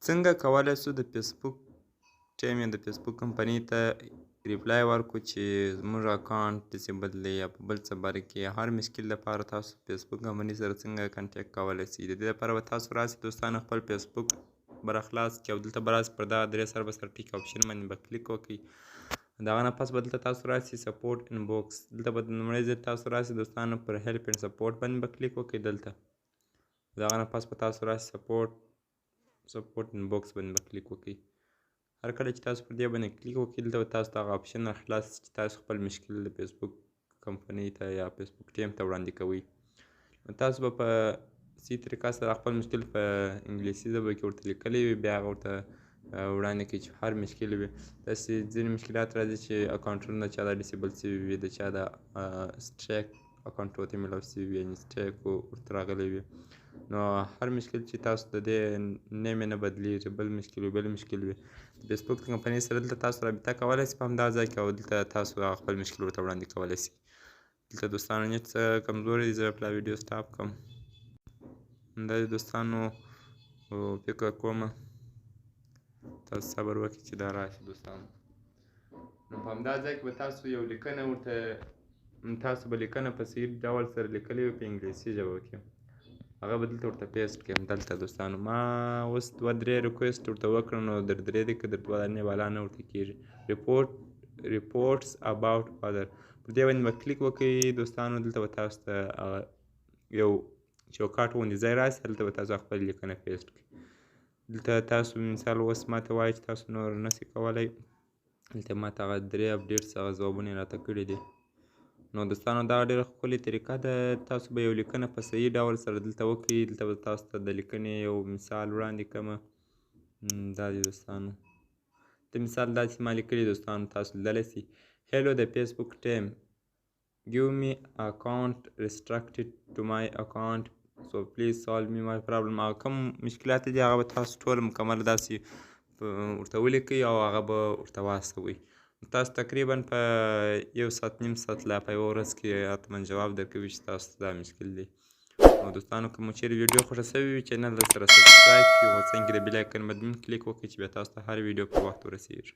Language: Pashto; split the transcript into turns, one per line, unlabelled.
څنګه کولی شو د فیسبوک ټیم یا د فیسبوک کمپنۍ ته ریپلای ورکړو چې زموږ اکاونټ ډسیبل دی یا په بل څه باره کې هر مشکل لپاره تاسو فیسبوک کمپنۍ سره څنګه کنټیکټ کولی شئ. د دې لپاره به تاسو راسئ دوستانو خپل فیسبوک به راخلاص کړئ او دلته به راسئ پر دغه درې سره به سره ټیک اپشن باندې به کلیک وکړئ. د هغه نه پس به دلته تاسو راسئ سپورټ انبوکس، دلته به لومړی ځل تاسو راسئ دوستانو پر هیلپ اینډ سپورټ باندې به کلیک وکړئ. دلته د هغه نه پس به تاسو راسئ سپورټ انبوکس باندې به کلیک وکړئ. هر کله چې تاسو پر دې باندې کلیک وکړئ دلته به تاسو ته هغه اپشن راخلاص شي چې تاسو خپل مشکل د فیسبوک کمپنۍ ته یا فیسبوک ټیم ته وړاندې کوئ. نو تاسو به په صحیح طریقه سره خپل مشکل په انګلیسي ژبه کې ورته لیکلی وي، بیا هغه ورته وړاندې کوي چې هر مشکل وي. داسې ځینې مشکلات راځي چې اکاونټونه د چا د ډسیبل شوي وي، د چا د سټریک اکاونټ ورته میلاو شوي وي، یعنې سټریک ورته راغلی وي. نو هر مشکل چې تاسو د دې نیم یې نه بدلیږي، بل مشکل وي بل مشکل وي، د فیسبوک کمپنۍ سره دلته تاسو رابطه کولی شئ په همدغه ځای کې او دلته تاسو خپل مشکل ورته وړاندې کولی شئ. دلته دوستانو نیټ څه کمزوری دی، زه به ویډیو سټاپ کړم. همدا دی دوستانو، فکر کوم تاسو صبر وکړئ چې دا راشي دوستانو. نو په همدغه ځای کې به تاسو یو لیکنه ورته تاسو به لیکنه په صحیح ډول سره لیکلې وي په انګلیسي ژبه کې، هغه به دلته ورته پیسټ کړئ. دلته دوستانو ما اوس 2-3 ریکویسټ ورته وکړم، نو در 3 دی که در 2 دانې بالا نه ورته کېږي. ریپورټس اباوټ ادر پر دې باندې به کلیک وکړئ دوستانو. دلته به تاسو ته یو چوکاټ غوندې ځای راسي، هلته به تاسو خپل لیکنه پیسټ کړئ. دلته تاسو مثال اوس ماته وایي چې تاسو نور نشئ کولی، دلته ماته هغه 3 اپډیټس هغه ځوابونه یې راته کړي دي. نو دوستانو دا ډېره ښکلې طریقه ده، تاسو به یو لیکنه په صحیح ډول سره دلته وکړئ. دلته به تاسو ته د لیکنې یو مثال وړاندې کړمه. دا دی دوستانو، د مثال داسې ما لیکلي دوستانو، تاسو لیدلی شئ. هیلو د فیسبوک ټیم give me account restricted to my account so please solve me my problem. هغه کوم مشکلات دي هغه به تاسو ټول مکمل داسې ورته ولیکئ او هغه به ورته واستوئ. تاسو تقریبا په 1 ساعت 1.5 ساعت لا په یوه ورځ کې حتما جواب درکوي چې تاسو دا مشکل دی. نو دوستانو که مو چیرې ویډیو خوښه شوې وي چینل سره سبسکرایب کړئ او څنګه د بیل آیکن باندې کلیک وکړئ چې بیا تاسو ته هر ویډیو په وخت ورسیږي.